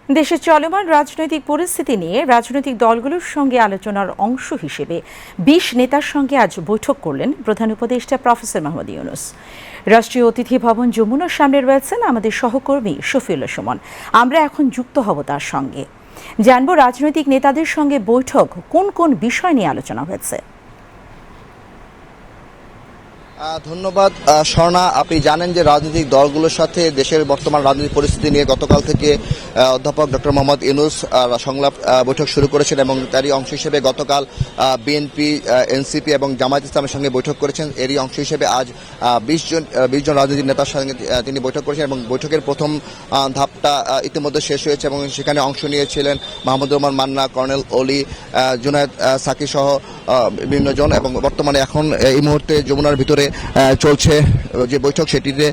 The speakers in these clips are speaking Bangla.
দেশের চলমান রাজনৈতিক পরিস্থিতি নিয়ে রাজনৈতিক দলগুলোর সঙ্গে আলোচনার অংশ হিসেবে ২০ নেতার সঙ্গে আজ বৈঠক করলেন প্রধান উপদেষ্টা প্রফেসর মোহাম্মদ ইউনূস। রাষ্ট্রীয় অতিথি ভবন যমুনার সামনে রয়েছেন আমাদের সহকর্মী শফিউল্লাহ সুমন। আমরা এখন যুক্ত হব তার সঙ্গে, জানব রাজনৈতিক নেতাদের সঙ্গে বৈঠক কোন কোন বিষয় নিয়ে আলোচনা হয়েছে। ধন্যবাদ স্বর্ণা। আপনি জানেন যে রাজনৈতিক দলগুলোর সাথে দেশের বর্তমান রাজনৈতিক পরিস্থিতি নিয়ে গতকাল থেকে অধ্যাপক ডক্টর মোহাম্মদ ইউনূস সংলাপ বৈঠক শুরু করেছেন এবং তারই অংশ হিসেবে গতকাল বিএনপি, এনসিপি এবং জামায়াত ইসলামের সঙ্গে বৈঠক করেছেন। এরই অংশ হিসেবে আজ ২০ জন রাজনৈতিক নেতার সঙ্গে তিনি বৈঠক করেছেন এবং বৈঠকের প্রথম ধাপটা ইতিমধ্যে শেষ হয়েছে এবং সেখানে অংশ নিয়েছিলেন মাহমুদুর রহমান মান্না, কর্নেল অলি, জুনায়েদ সাকি সহ বিভিন্ন জন। এবং বর্তমানে এখন এই মুহূর্তে যমুনার ভিতরে চলছে যে বৈঠক, সেটিতে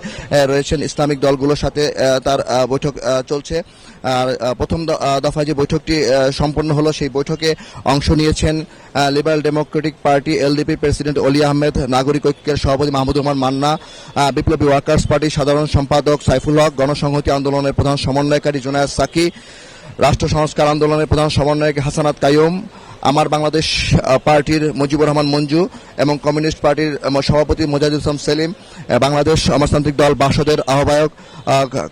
রয়েছেন ইসলামিক দলগুলোর সাথে তার বৈঠক চলছে। আর প্রথম দফায় যে বৈঠকটি সম্পন্ন হলো, সেই বৈঠকে অংশ নিয়েছেন liberal Democratic party LDP president অলি আহমেদ, নাগরিক ঐক্যের সভাপতি মাহমুদুর রহমান মান্না, বিপ্লবী ওয়ার্কার্স পার্টির সাধারণ সম্পাদক সাইফুল হক, গণসংহতি আন্দোলনের প্রধান সমন্বয়কারী জুনায়েদ সাকি, রাষ্ট্র সংস্কার আন্দোলনের প্রধান সমন্বয়ক হাসানাত কাইয়ুম, আমার বাংলাদেশ পার্টির মুজিবুর রহমান মঞ্জু এবং কমিউনিস্ট পার্টির সভাপতি মোজাহিদুল ইসলাম সেলিম, বাংলাদেশ সমাজতান্ত্রিক দল বাসদের আহ্বায়ক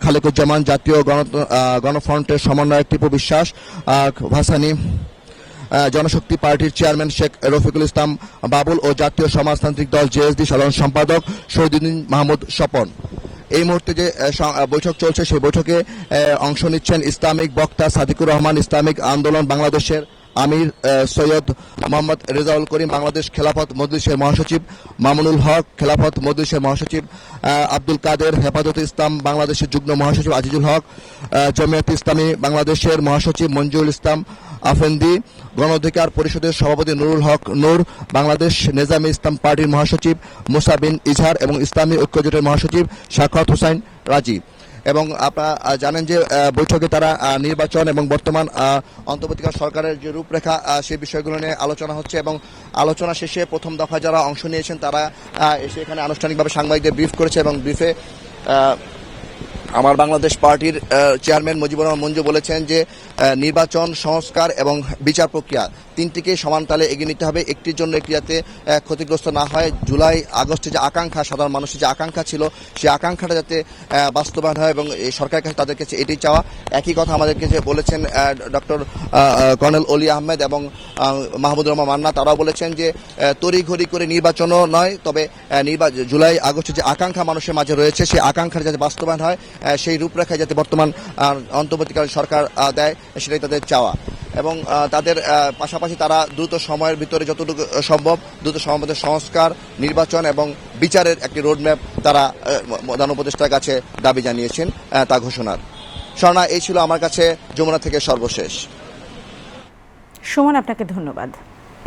খালেকুজ্জামান, জাতীয় গণফ্রন্টের সমন্বয়ক টিপু বিশ্বাস ভাসানী, জনশক্তি পার্টির চেয়ারম্যান শেখ রফিকুল ইসলাম বাবুল ও জাতীয় সমাজতান্ত্রিক দল জেএসডি সাধারণ সম্পাদক শহীদুদ্দিন মাহমুদ স্বপন। এই মুহূর্তে যে বৈঠক চলছে, সেই বৈঠকে অংশ নিচ্ছেন ইসলামিক বক্তা সাদিকুর রহমান, ইসলামিক আন্দোলন বাংলাদেশের আমির সৈয়দ মোহাম্মদ রেজাউল করিম, বাংলাদেশ খেলাফত মজলিসের মহাসচিব মামুনুল হক, খেলাফত মজলিসের মহাসচিব আব্দুল কাদের, হেফাজতে ইসলাম বাংলাদেশের যুগ্ম মহাসচিব আজিজুল হক, জমিয়ত ইসলামী বাংলাদেশের মহাসচিব মঞ্জুরুল ইসলাম আফেন্দি, গণ অধিকার পরিষদের সভাপতি নুরুল হক নূর, বাংলাদেশ নেজামী ইসলাম পার্টির মহাসচিব মুসা বিন ইজহার এবং ইসলামী ঐক্যজোটের মহাসচিব শাখাওয়াত হোসাইন রাজি। এবং আপনারা জানেন যে বৈঠকে তারা নির্বাচন এবং বর্তমান অন্তর্বর্তীকালীন সরকারের যে রূপরেখা, সেই বিষয়গুলো নিয়ে আলোচনা হচ্ছে। এবং আলোচনা শেষে প্রথম দফায় যারা অংশ নিয়েছেন তারা এসে এখানে আনুষ্ঠানিকভাবে সাংবাদিকদের ব্রিফ করেছে এবং ব্রিফে আমার বাংলাদেশ পার্টির চেয়ারম্যান মুজিবুর রহমান মঞ্জু বলেছেন যে নির্বাচন, সংস্কার এবং বিচার প্রক্রিয়া তিনটিকে সমান তালে এগিয়ে নিতে হবে, একটির জন্য একটি যাতে ক্ষতিগ্রস্ত না হয়। জুলাই আগস্টে যে আকাঙ্ক্ষা, সাধারণ মানুষের যে আকাঙ্ক্ষা ছিল, সেই আকাঙ্ক্ষাটা যাতে বাস্তবায়ন হয় এবং এই সরকারের কাছে তাদের কাছে এটাই চাওয়া। একই কথা আমাদেরকে যে বলেছেন ডক্টর কর্নেল অলি আহমেদ এবং মাহমুদুর রহমান মান্না, তারাও বলেছেন যে তড়িঘড়ি করে নির্বাচনও নয়, তবে জুলাই আগস্টে যে আকাঙ্ক্ষা মানুষের মাঝে রয়েছে, সেই আকাঙ্ক্ষার যাতে বাস্তবায়ন হয়, সেই রূপরেখায় যাতে বর্তমান অন্তর্বর্তীকালীন সরকার দেয়, সেটাই তাদের চাওয়া। এবং তাদের পাশাপাশি তারা দ্রুত সময়ের ভিতরে যতটুকু সম্ভব দ্রুত সমাবেশের সংস্কার, নির্বাচন এবং বিচারের একটি রোডম্যাপ তারা প্রধান উপদেষ্টার কাছে দাবি জানিয়েছেন তা ঘোষণার। স্বর্ণা, এই ছিল আমার কাছে যমুনা থেকে সর্বশেষ। সুমন, আপনাকে ধন্যবাদ।